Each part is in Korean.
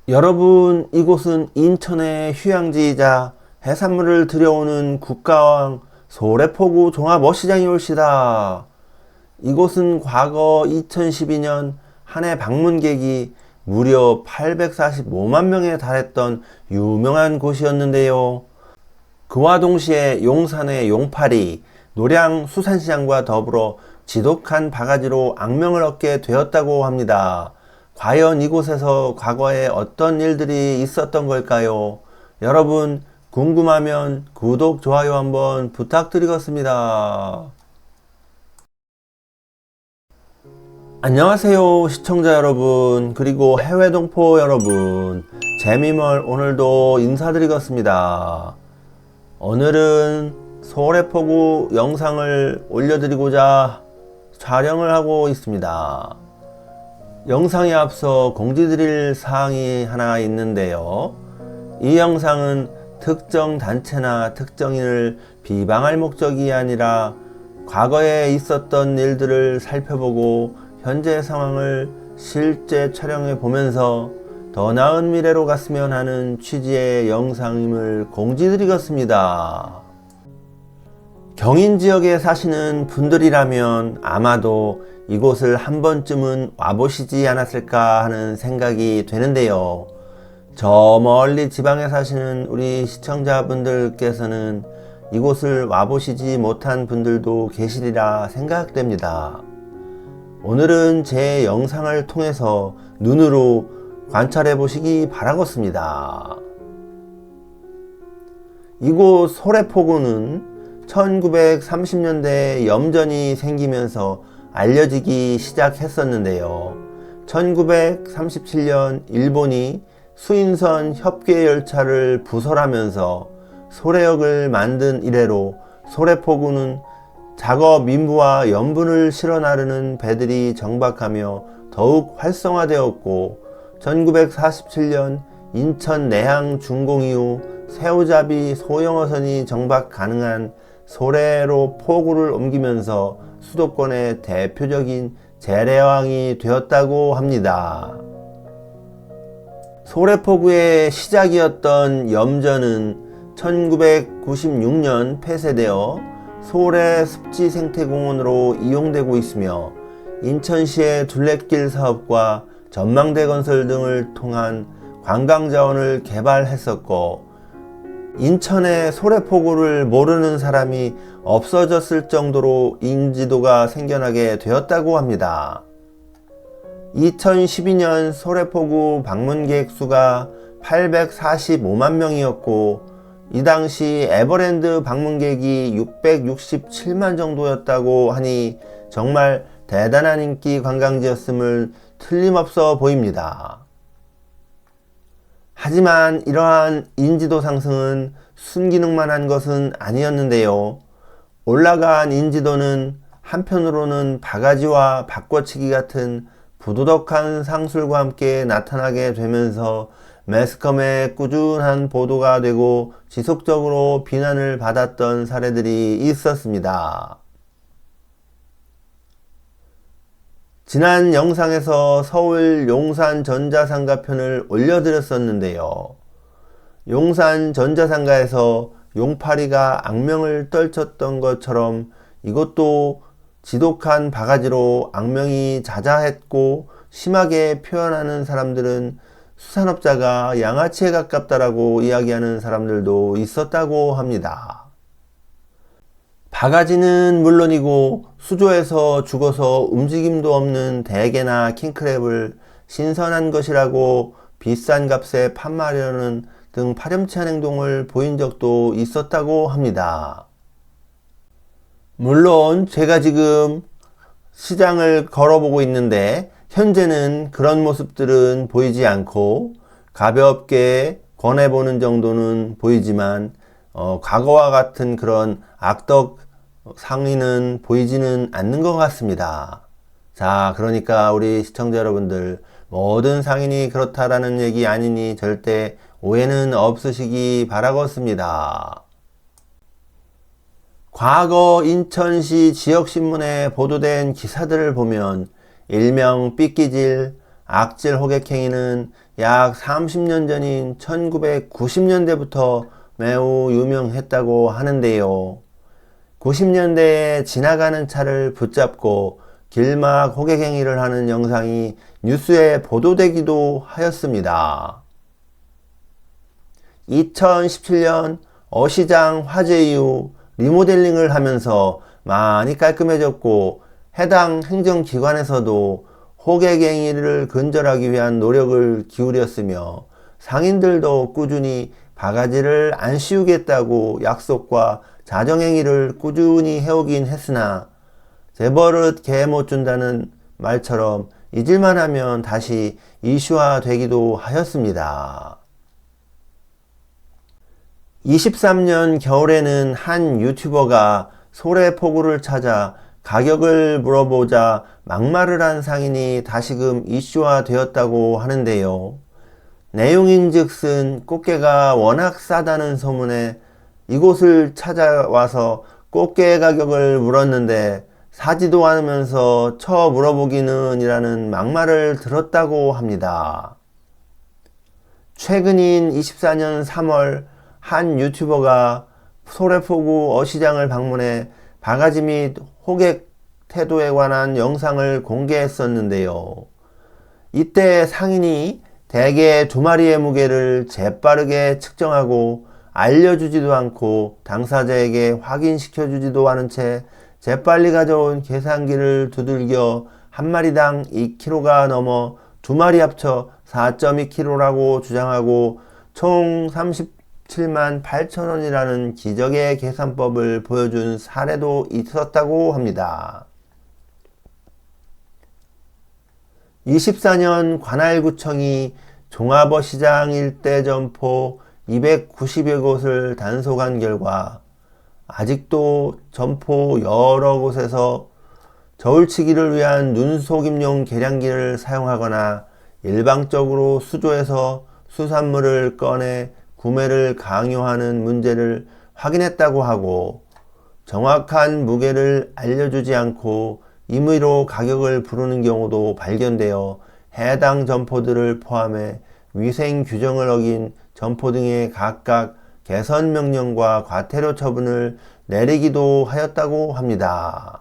여러분, 이곳은 인천의 휴양지이자 해산물을 들여오는 국가왕 소래포구 종합어시장이 올시다. 이곳은 과거 2012년 한 해 방문객이 무려 845만 명에 달했던 유명한 곳이었는데요. 그와 동시에 용산의 용파리, 노량 수산시장과 더불어 지독한 바가지로 악명을 얻게 되었다고 합니다. 과연 이곳에서 과거에 어떤 일들이 있었던 걸까요? 여러분, 궁금하면 구독, 좋아요 한번 부탁드리겠습니다. 안녕하세요, 시청자 여러분, 그리고 해외 동포 여러분. 재미멀 오늘도 인사드리겠습니다. 오늘은 소래포구 영상을 올려드리고자 촬영을 하고 있습니다. 영상에 앞서 공지드릴 사항이 하나 있는데요. 이 영상은 특정 단체나 특정인을 비방할 목적이 아니라 과거에 있었던 일들을 살펴보고 현재 상황을 실제 촬영해 보면서 더 나은 미래로 갔으면 하는 취지의 영상임을 공지드리겠습니다. 경인 지역에 사시는 분들이라면 아마도 이곳을 한 번쯤은 와보시지 않았을까 하는 생각이 되는데요. 저 멀리 지방에 사시는 우리 시청자분들께서는 이곳을 와보시지 못한 분들도 계시리라 생각됩니다. 오늘은 제 영상을 통해서 눈으로 관찰해 보시기 바라겠습니다. 이곳 소래포구는 1930년대에 염전이 생기면서 알려지기 시작했었는데요. 1937년 일본이 수인선 협괴열차를 부설하면서 소래역을 만든 이래로 소래포구는 작업 인부와 염분을 실어 나르는 배들이 정박하며 더욱 활성화되었고 1947년 인천 내항 준공 이후 새우잡이 소형어선이 정박 가능한 소래로 포구를 옮기면서 수도권의 대표적인 재래항이 되었다고 합니다. 소래포구의 시작이었던 염전은 1996년 폐쇄되어 소래습지생태공원으로 이용되고 있으며 인천시의 둘레길 사업과 전망대 건설 등을 통한 관광자원을 개발했었고 인천의 소래포구를 모르는 사람이 없어졌을 정도로 인지도가 생겨나게 되었다고 합니다. 2012년 소래포구 방문객 수가 845만 명이었고 이 당시 에버랜드 방문객이 667만 정도였다고 하니 정말 대단한 인기 관광지였음을 틀림없어 보입니다. 하지만 이러한 인지도 상승은 순기능만 한 것은 아니었는데요. 올라간 인지도는 한편으로는 바가지와 바꿔치기 같은 부도덕한 상술과 함께 나타나게 되면서 매스컴의 꾸준한 보도가 되고 지속적으로 비난을 받았던 사례들이 있었습니다. 지난 영상에서 서울 용산 전자상가 편을 올려드렸었는데요. 용산 전자상가에서 용파리가 악명을 떨쳤던 것처럼 이것도 지독한 바가지로 악명이 자자했고 심하게 표현하는 사람들은 수산업자가 양아치에 가깝다라고 이야기하는 사람들도 있었다고 합니다. 바가지는 물론이고 수조에서 죽어서 움직임도 없는 대게나 킹크랩을 신선한 것이라고 비싼 값에 판매하려는 등 파렴치한 행동을 보인 적도 있었다고 합니다. 물론 제가 지금 시장을 걸어보고 있는데 현재는 그런 모습들은 보이지 않고 가볍게 권해보는 정도는 보이지만 과거와 같은 그런 악덕 상의는 보이지는 않는 것 같습니다. 자, 그러니까 우리 시청자 여러분들 모든 상인이 그렇다라는 얘기 아니니 절대 오해는 없으시기 바라겠습니다. 과거 인천시 지역신문에 보도된 기사들을 보면 일명 삐끼질, 악질 호객행위는 약 30년 전인 1990년대부터 매우 유명했다고 하는데요. 90년대에 지나가는 차를 붙잡고 길막 호객행위를 하는 영상이 뉴스에 보도되기도 하였습니다. 2017년 어시장 화재 이후 리모델링을 하면서 많이 깔끔해졌고, 해당 행정기관에서도 호객행위를 근절하기 위한 노력을 기울였으며, 상인들도 꾸준히 바가지를 안 씌우겠다고 약속과 자정행위를 꾸준히 해오긴 했으나, 재벌릇 개 못 준다는 말처럼 잊을만 하면 다시 이슈화 되기도 하였습니다. 23년 겨울에는 한 유튜버가 소래포구를 찾아 가격을 물어보자 막말을 한 상인이 다시금 이슈화 되었다고 하는데요. 내용인즉슨 꽃게가 워낙 싸다는 소문에 이곳을 찾아와서 꽃게 가격을 물었는데 사지도 않으면서 쳐 물어보기는 이라는 막말을 들었다고 합니다. 최근인 24년 3월 한 유튜버가 소래포구 어시장을 방문해 바가지 및 호객 태도에 관한 영상을 공개했었는데요. 이때 상인이 대게 2마리의 무게를 재빠르게 측정하고 알려주지도 않고 당사자에게 확인시켜주지도 않은 채 재빨리 가져온 계산기를 두들겨 한 마리당 2kg가 넘어 2마리 합쳐 4.2kg라고 주장하고 총 37만 8천 원이라는 기적의 계산법을 보여준 사례도 있었다고 합니다. 24년 관할구청이 종합어시장 일대 점포 290여 곳을 단속한 결과 아직도 점포 여러 곳에서 저울치기를 위한 눈속임용 계량기를 사용하거나 일방적으로 수조에서 수산물을 꺼내 구매를 강요하는 문제를 확인했다고 하고, 정확한 무게를 알려주지 않고 임의로 가격을 부르는 경우도 발견되어 해당 점포들을 포함해 위생 규정을 어긴 점포 등에 각각 개선 명령과 과태료 처분을 내리기도 하였다고 합니다.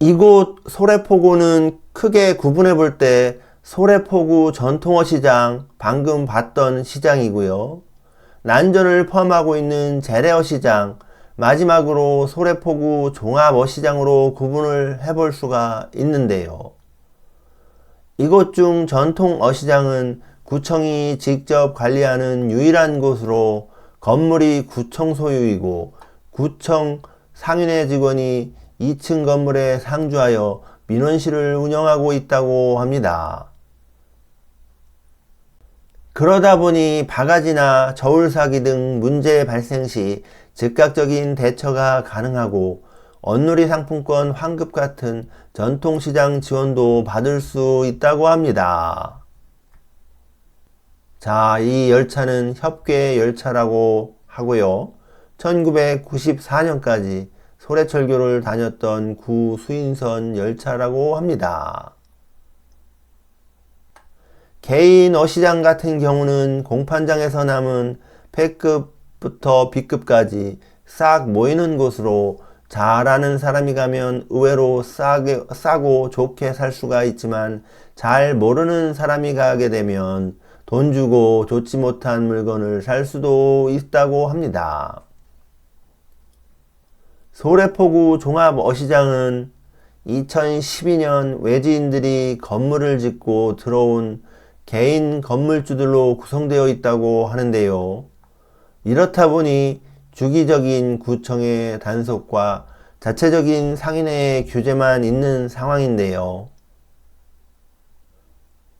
이곳 소래포구는 크게 구분해 볼 때 소래포구 전통어시장, 방금 봤던 시장이고요. 난전을 포함하고 있는 재래어시장, 마지막으로 소래포구 종합어시장으로 구분을 해볼 수가 있는데요. 이곳 중 전통어시장은 구청이 직접 관리하는 유일한 곳으로 건물이 구청 소유이고, 구청 상인회 직원이 2층 건물에 상주하여 민원실을 운영하고 있다고 합니다. 그러다 보니 바가지나 저울 사기 등 문제 발생 시 즉각적인 대처가 가능하고, 온누리 상품권 환급 같은 전통시장 지원도 받을 수 있다고 합니다. 자, 이 열차는 협계 열차라고 하고요. 1994년까지 소래철교를 다녔던 구 수인선 열차라고 합니다. 개인 어시장 같은 경우는 공판장에서 남은 P급부터 B급까지 싹 모이는 곳으로 잘하는 사람이 가면 의외로 싸고 좋게 살 수가 있지만, 잘 모르는 사람이 가게 되면 돈 주고 좋지 못한 물건을 살 수도 있다고 합니다. 소래포구 종합어시장은 2012년 외지인들이 건물을 짓고 들어온 개인 건물주들로 구성되어 있다고 하는데요. 이렇다 보니 주기적인 구청의 단속과 자체적인 상인의 규제만 있는 상황인데요.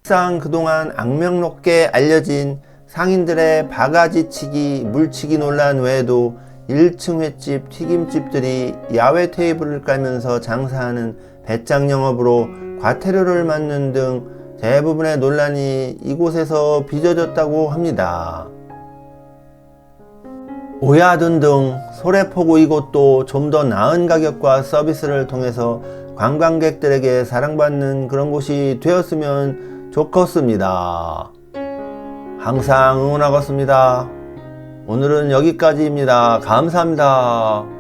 사실상 그동안 악명 높게 알려진 상인들의 바가지치기, 물치기 논란 외에도 1층 횟집, 튀김집들이 야외 테이블을 깔면서 장사하는 배짱 영업으로 과태료를 맞는 등 대부분의 논란이 이곳에서 빚어졌다고 합니다. 오야둔 등 소래포구 이곳도 좀 더 나은 가격과 서비스를 통해서 관광객들에게 사랑받는 그런 곳이 되었으면 좋겠습니다. 항상 응원하겠습니다. 오늘은 여기까지입니다. 감사합니다.